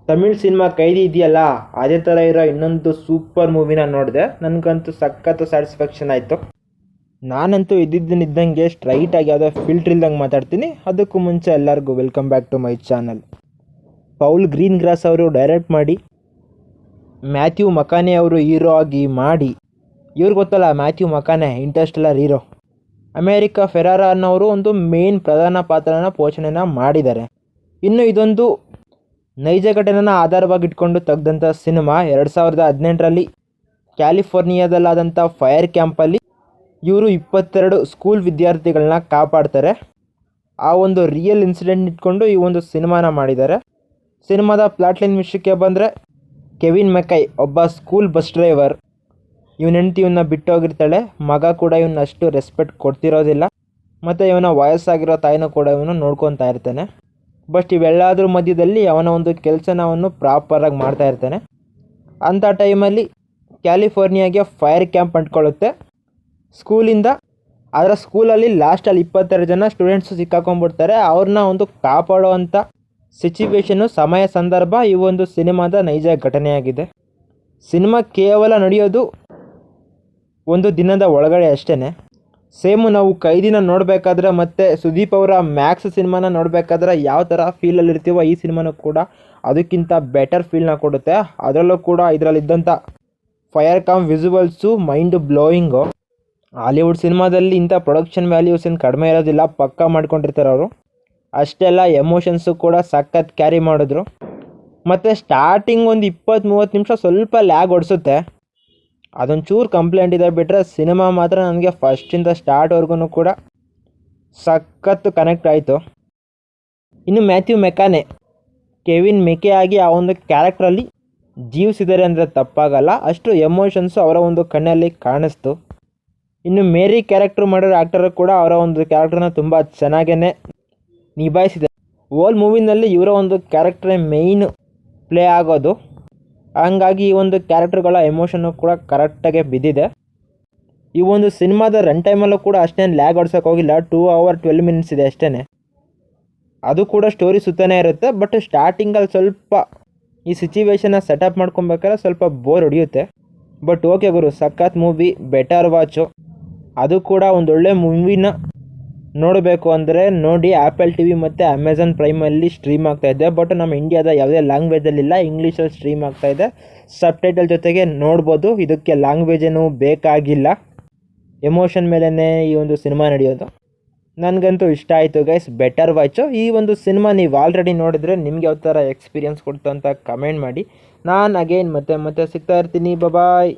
Tamil cinema ಕೈದಿ ಇದೆಯಲ್ಲ, ಅದೇ ಥರ ಇರೋ ಇನ್ನೊಂದು ಸೂಪರ್ ಮೂವಿನ ನೋಡಿದೆ. ನನಗಂತೂ ಸಖತ್ತು ಸ್ಯಾಟಿಸ್ಫ್ಯಾಕ್ಷನ್ ಆಯಿತು. ನಾನಂತೂ ಇದ್ದಂಗೆ ಸ್ಟ್ರೈಟಾಗಿ ಯಾವುದೋ ಫಿಲ್ಟ್ರ್ ಇಲ್ದಂಗೆ ಮಾತಾಡ್ತೀನಿ. ಅದಕ್ಕೂ ಮುಂಚೆ ಎಲ್ಲರಿಗೂ welcome back to my channel. Paul Greengrass ಅವರು ಡೈರೆಕ್ಟ್ ಮಾಡಿ, ಮ್ಯಾಥ್ಯೂ ಮಕಾನೆ ಅವರು ಹೀರೋ ಆಗಿ ಮಾಡಿ, ಇವ್ರು ಗೊತ್ತಲ್ಲ Matthew McConaughey, Interstellar hero. America Ferrera ಅನ್ನೋರು ಒಂದು ಮೇನ್ ಪ್ರಧಾನ ಪಾತ್ರನ ಪೋಷಣೆನ ಮಾಡಿದ್ದಾರೆ. ಇನ್ನು ಇದೊಂದು ನೈಜ ಘಟನೆನ ಆಧಾರವಾಗಿ ಇಟ್ಕೊಂಡು ತೆಗೆದಂಥ ಸಿನಿಮಾ. 2018ರಲ್ಲಿ ಕ್ಯಾಲಿಫೋರ್ನಿಯಾದಲ್ಲಾದಂಥ ಫೈರ್ ಕ್ಯಾಂಪಲ್ಲಿ ಇವರು 22 ಸ್ಕೂಲ್ ವಿದ್ಯಾರ್ಥಿಗಳನ್ನ ಕಾಪಾಡ್ತಾರೆ. ಆ ಒಂದು ರಿಯಲ್ ಇನ್ಸಿಡೆಂಟ್ ಇಟ್ಕೊಂಡು ಈ ಒಂದು ಸಿನಿಮಾನ ಮಾಡಿದ್ದಾರೆ. ಸಿನಿಮಾದ ಪ್ಲಾಟ್ಲೈನ್ ವಿಷಯಕ್ಕೆ ಬಂದರೆ, ಕೆವಿನ್ ಮೆಕೈ ಒಬ್ಬ ಸ್ಕೂಲ್ ಬಸ್ ಡ್ರೈವರ್. ಇವನ ಹೆಂಡತಿ ಇವನ್ನ ಬಿಟ್ಟೋಗಿರ್ತಾಳೆ. ಮಗ ಕೂಡ ಇವನ್ನ ಅಷ್ಟು ರೆಸ್ಪೆಕ್ಟ್ ಕೊಡ್ತಿರೋದಿಲ್ಲ. ಮತ್ತು ಇವನ ವಯಸ್ಸಾಗಿರೋ ತಾಯಿನೂ ಕೂಡ ಇವನು ನೋಡ್ಕೊತಾ ಇರ್ತಾನೆ. ಬಟ್ ಇವೆಲ್ಲದ್ರ ಮಧ್ಯದಲ್ಲಿ ಅವನ ಒಂದು ಕೆಲಸನ ಅವನು ಪ್ರಾಪರಾಗಿ ಮಾಡ್ತಾ ಇರ್ತಾನೆ. ಅಂಥ ಟೈಮಲ್ಲಿ ಕ್ಯಾಲಿಫೋರ್ನಿಯಾಗೆ ಫೈರ್ ಕ್ಯಾಂಪ್ ಅಂಟ್ಕೊಳ್ಳುತ್ತೆ ಸ್ಕೂಲಿಂದ. ಅದರ ಸ್ಕೂಲಲ್ಲಿ ಲಾಸ್ಟಲ್ಲಿ 22 ಜನ ಸ್ಟೂಡೆಂಟ್ಸು ಸಿಕ್ಕಾಕೊಂಡ್ಬಿಡ್ತಾರೆ. ಅವ್ರನ್ನ ಒಂದು ಕಾಪಾಡೋವಂಥ ಸಿಚುವೇಶನು, ಸಮಯ, ಸಂದರ್ಭ ಈ ಒಂದು ಸಿನಿಮಾದ ನೈಜ ಘಟನೆಯಾಗಿದೆ. ಸಿನಿಮಾ ಕೇವಲ ನಡೆಯೋದು ಒಂದು ದಿನದ ಒಳಗಡೆ ಅಷ್ಟೇ. ಸೇಮು ನಾವು ಕೈದಿನ ನೋಡಬೇಕಾದ್ರೆ ಮತ್ತು ಸುದೀಪ್ ಅವರ ಮ್ಯಾಕ್ಸ್ ಸಿನಿಮಾನ ನೋಡಬೇಕಾದ್ರೆ ಯಾವ ಥರ ಫೀಲಲ್ಲಿ ಇರ್ತೀವೋ, ಈ ಸಿನಿಮಾನೂ ಕೂಡ ಅದಕ್ಕಿಂತ ಬೆಟರ್ ಫೀಲ್ನ ಕೊಡುತ್ತೆ. ಅದರಲ್ಲೂ ಕೂಡ ಇದರಲ್ಲಿದ್ದಂಥ ಫೈರ್ ಕಾಮ್ ವಿಸುವಲ್ಸು ಮೈಂಡ್ ಬ್ಲೋಯಿಂಗು. ಹಾಲಿವುಡ್ ಸಿನಿಮಾದಲ್ಲಿ ಇಂಥ ಪ್ರೊಡಕ್ಷನ್ ವ್ಯಾಲ್ಯೂಸ್ ಏನು ಕಡಿಮೆ ಇರೋದಿಲ್ಲ, ಪಕ್ಕಾ ಮಾಡ್ಕೊಂಡಿರ್ತಾರೆ ಅವರು. ಅಷ್ಟೆಲ್ಲ ಎಮೋಷನ್ಸು ಕೂಡ ಸಖತ್ ಕ್ಯಾರಿ ಮಾಡಿದ್ರು. ಮತ್ತು ಸ್ಟಾರ್ಟಿಂಗ್ ಒಂದು 20-30 ನಿಮಿಷ ಸ್ವಲ್ಪ ಲ್ಯಾಗ್ ಹೊಡಿಸುತ್ತೆ. ಅದೊಂಚೂರು ಕಂಪ್ಲೇಂಟ್ ಇದೆ ಬಿಟ್ಟರೆ ಸಿನಿಮಾ ಮಾತ್ರ ನನಗೆ ಫಸ್ಟಿಂದ ಸ್ಟಾರ್ಟ್ವರೆಗೂ ಕೂಡ ಸಖತ್ತು ಕನೆಕ್ಟ್ ಆಯಿತು. ಇನ್ನು ಮ್ಯಾಥ್ಯೂ ಮೆಕಾನೆ, ಕೆವಿನ್ ಮೆಕೆ ಆಗಿ ಆ ಒಂದು ಕ್ಯಾರೆಕ್ಟ್ರಲ್ಲಿ ಜೀವಿಸಿದ್ದಾರೆ ಅಂದರೆ ತಪ್ಪಾಗಲ್ಲ. ಅಷ್ಟು ಎಮೋಷನ್ಸು ಅವರ ಒಂದು ಕಣ್ಣಲ್ಲಿ ಕಾಣಿಸ್ತು. ಇನ್ನು ಮೇರಿ ಕ್ಯಾರೆಕ್ಟ್ರ್ ಮಾಡಿರೋ ಆ್ಯಕ್ಟರು ಕೂಡ ಅವರ ಒಂದು ಕ್ಯಾರೆಕ್ಟ್ರನ್ನ ತುಂಬ ಚೆನ್ನಾಗೇ ನಿಭಾಯಿಸಿದೆ. ಓಲ್ ಮೂವಿನಲ್ಲಿ ಇವರ ಒಂದು ಕ್ಯಾರೆಕ್ಟ್ರೇ ಮೇಯ್ನ್ ಪ್ಲೇ ಆಗೋದು. ಹಂಗಾಗಿ ಈ ಒಂದು ಕ್ಯಾರೆಕ್ಟರ್ಗಳ ಎಮೋಷನ್ನು ಕೂಡ ಕರೆಕ್ಟಾಗೆ ಬಿದ್ದಿದೆ. ಈ ಒಂದು ಸಿನಿಮಾದ ರನ್ ಟೈಮಲ್ಲೂ ಕೂಡ ಅಷ್ಟೇನು ಲ್ಯಾಗ್ ಹೊಡ್ಸೋಕೆ ಹೋಗಿಲ್ಲ. 2 hours 12 minutes ಇದೆ ಅಷ್ಟೇ. ಅದು ಕೂಡ ಸ್ಟೋರಿ ಸುತ್ತನೇ ಇರುತ್ತೆ. ಬಟ್ ಸ್ಟಾರ್ಟಿಂಗಲ್ಲಿ ಸ್ವಲ್ಪ ಈ ಸಿಚುವೇಶನ್ನ ಸೆಟಪ್ ಮಾಡ್ಕೊಬೇಕಾದ್ರೆ ಸ್ವಲ್ಪ ಬೋರ್ ಹೊಡೆಯುತ್ತೆ. ಬಟ್ ಓಕೆ ಗುರು, ಸಖತ್ ಮೂವಿ, ಬೆಟರ್ ವಾಚು. ಅದು ಕೂಡ ಒಂದೊಳ್ಳೆ ಮೂವಿನ ನೋಡಬೇಕು ಅಂದರೆ ನೋಡಿ, ಆ್ಯಪಲ್ TV ಮತ್ತು ಅಮೆಝಾನ್ ಪ್ರೈಮಲ್ಲಿ ಸ್ಟ್ರೀಮ್ ಆಗ್ತಾಯಿದೆ. ಬಟ್ ನಮ್ಮ ಇಂಡಿಯಾದ ಯಾವುದೇ ಲ್ಯಾಂಗ್ವೇಜಲ್ಲಿಲ್ಲ, ಇಂಗ್ಲೀಷಲ್ಲಿ ಸ್ಟ್ರೀಮ್ ಆಗ್ತಾಯಿದೆ. ಸಬ್ಟೈಟಲ್ ಜೊತೆಗೆ ನೋಡ್ಬೋದು. ಇದಕ್ಕೆ ಲ್ಯಾಂಗ್ವೇಜ್ ಏನೂ ಬೇಕಾಗಿಲ್ಲ. ಎಮೋಷನ್ ಮೇಲೇ ಈ ಒಂದು ಸಿನಿಮಾ ನಡೆಯೋದು. ನನಗಂತೂ ಇಷ್ಟ ಆಯಿತು ಗೈಸ್, ಬೆಟರ್ ವಾಚು. ಈ ಒಂದು ಸಿನಿಮಾ ನೀವು ಆಲ್ರೆಡಿ ನೋಡಿದ್ರೆ ನಿಮ್ಗೆ ಯಾವ ಥರ ಎಕ್ಸ್ಪೀರಿಯನ್ಸ್ ಕೊಡ್ತು ಅಂತ ಕಮೆಂಟ್ ಮಾಡಿ. ನಾನು ಅಗೇನ್ ಮತ್ತೆ ಸಿಗ್ತಾ ಇರ್ತೀನಿ. ಬಾಯ್.